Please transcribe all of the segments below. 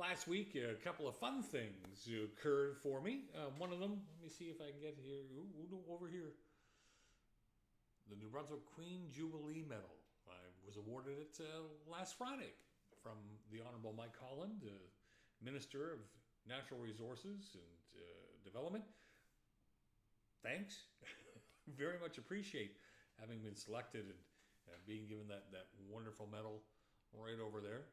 Last week, a couple of fun things occurred for me. One of them, let me see if I can get here. Over here. The New Brunswick Queen Jubilee Medal. I was awarded it last Friday from the Honorable Mike Holland, Minister of Natural Resources and Development. Thanks. Very much appreciate having been selected and being given that wonderful medal right over there.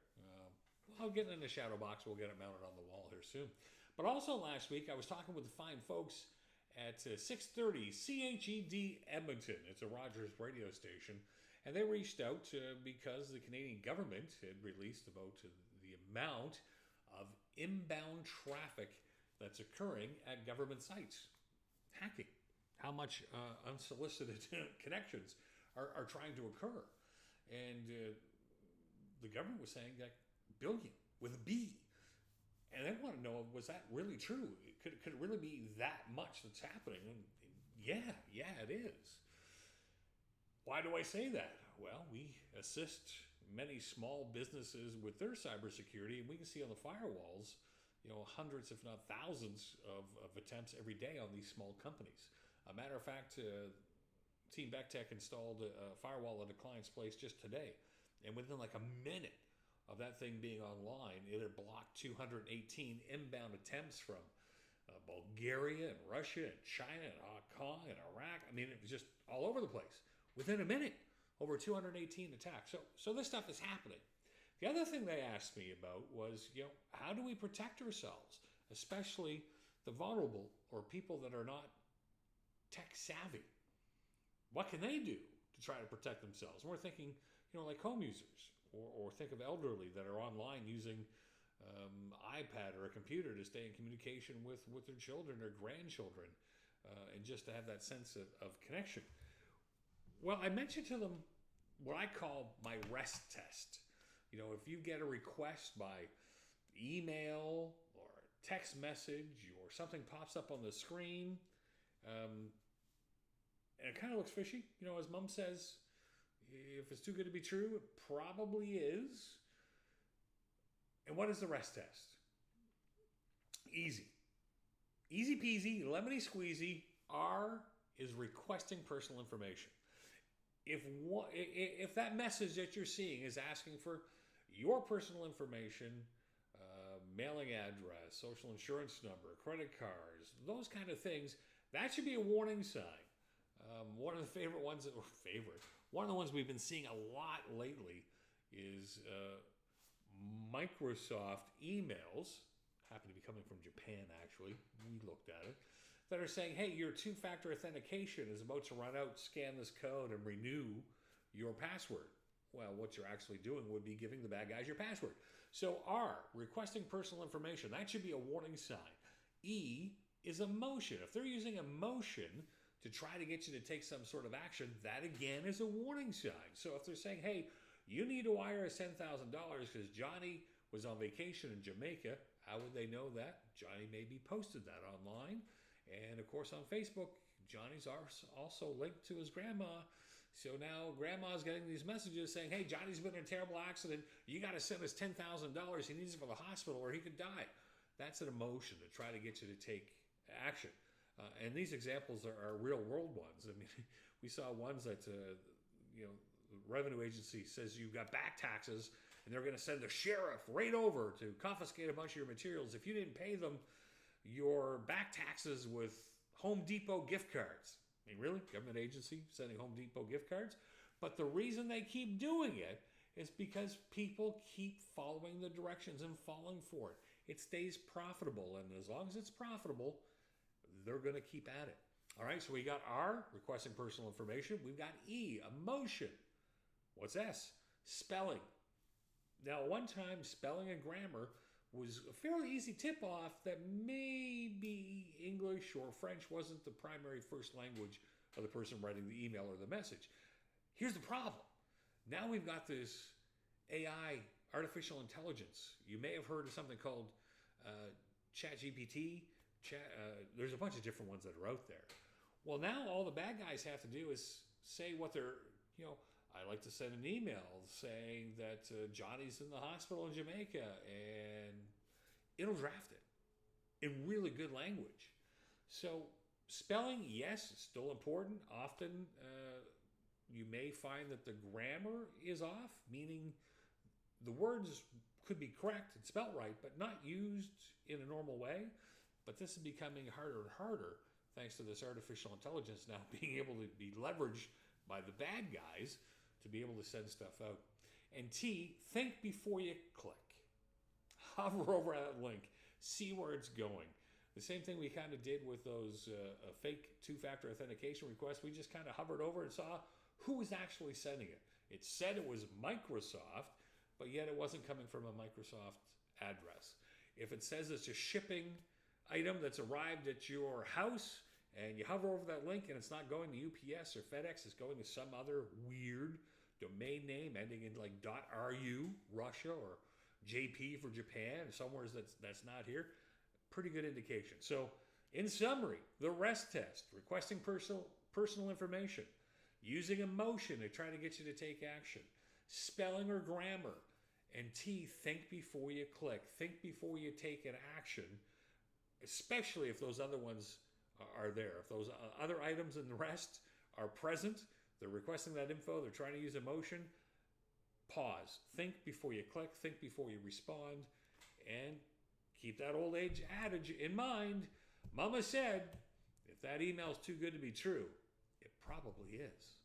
I'll get it in the shadow box. We'll get it mounted on the wall here soon. But also last week, I was talking with the fine folks at 630 CHED Edmonton. It's a Rogers radio station. And they reached out because the Canadian government had released about the amount of inbound traffic that's occurring at government sites. Hacking. How much unsolicited connections are trying to occur. And the government was saying that billion with a B. And they want to know, was that really true? Could it really be that much that's happening? And yeah, it is. Why do I say that? Well, we assist many small businesses with their cybersecurity, and we can see on the firewalls, hundreds, if not thousands, of attempts every day on these small companies. A matter of fact, Team Bectech installed a firewall at a client's place just today, and within like a minute of that thing being online, it had blocked 218 inbound attempts from Bulgaria and Russia and China and Hong Kong and Iraq. I mean, it was just all over the place. Within a minute, over 218 attacks. So this stuff is happening. The other thing they asked me about was, how do we protect ourselves, especially the vulnerable or people that are not tech savvy? What can they do to try to protect themselves? And we're thinking, like home users, or think of elderly that are online using iPad or a computer to stay in communication with their children or grandchildren, and just to have that sense of connection. Well, I mentioned to them what I call my rest test. If you get a request by email or text message or something pops up on the screen, and it kind of looks fishy, as Mom says, if it's too good to be true, it probably is. And what is the rest test? Easy. Easy peasy, lemony squeezy. R is requesting personal information. If that message that you're seeing is asking for your personal information, mailing address, social insurance number, credit cards, those kind of things, that should be a warning sign. One of the one of the ones we've been seeing a lot lately is Microsoft emails, happen to be coming from Japan actually, we looked at it, that are saying, hey, your two-factor authentication is about to run out, scan this code and renew your password. Well, what you're actually doing would be giving the bad guys your password. So R, requesting personal information, that should be a warning sign. E is emotion. If they're using emotion to try to get you to take some sort of action, that again is a warning sign. So if they're saying, hey, you need to wire us $10,000 because Johnny was on vacation in Jamaica, how would they know that? Johnny maybe posted that online. And of course on Facebook, Johnny's also linked to his grandma. So now grandma's getting these messages saying, hey, Johnny's been in a terrible accident. You got to send us $10,000. He needs it for the hospital or he could die. That's an emotion to try to get you to take action. And these examples are real world ones. I mean, we saw ones that, the revenue agency says you've got back taxes and they're going to send the sheriff right over to confiscate a bunch of your materials if you didn't pay them your back taxes with Home Depot gift cards. I mean, really? Government agency sending Home Depot gift cards? But the reason they keep doing it is because people keep following the directions and falling for it. It stays profitable, and as long as it's profitable, they're going to keep at it. All right, so we got R, requesting personal information. We've got E, emotion. What's S? Spelling. Now, one time, spelling and grammar was a fairly easy tip-off that maybe English or French wasn't the primary first language of the person writing the email or the message. Here's the problem. Now we've got this AI, artificial intelligence. You may have heard of something called ChatGPT. There's a bunch of different ones that are out there. Well, now all the bad guys have to do is say what they're, I like to send an email saying that Johnny's in the hospital in Jamaica and it'll draft it in really good language. So spelling, yes, it's still important. Often you may find that the grammar is off, meaning the words could be correct and spelt right, but not used in a normal way. But this is becoming harder and harder thanks to this artificial intelligence now being able to be leveraged by the bad guys to be able to send stuff out. And T, think before you click. Hover over that link. See where it's going. The same thing we kind of did with those fake two-factor authentication requests. We just kind of hovered over and saw who was actually sending it. It said it was Microsoft, but yet it wasn't coming from a Microsoft address. If it says it's a shipping item that's arrived at your house and you hover over that link and it's not going to UPS or FedEx, it's going to some other weird domain name ending in like .ru, Russia, or JP for Japan, somewhere that's not here, pretty good indication. So in summary, the REST test, requesting personal information, using emotion to try to get you to take action, spelling or grammar, and T, think before you click, think before you take an action, especially if those other ones are there. If those other items in the REST are present, they're requesting that info, they're trying to use emotion, pause, think before you click, think before you respond, and keep that old age adage in mind. Mama said, if that email's too good to be true, it probably is.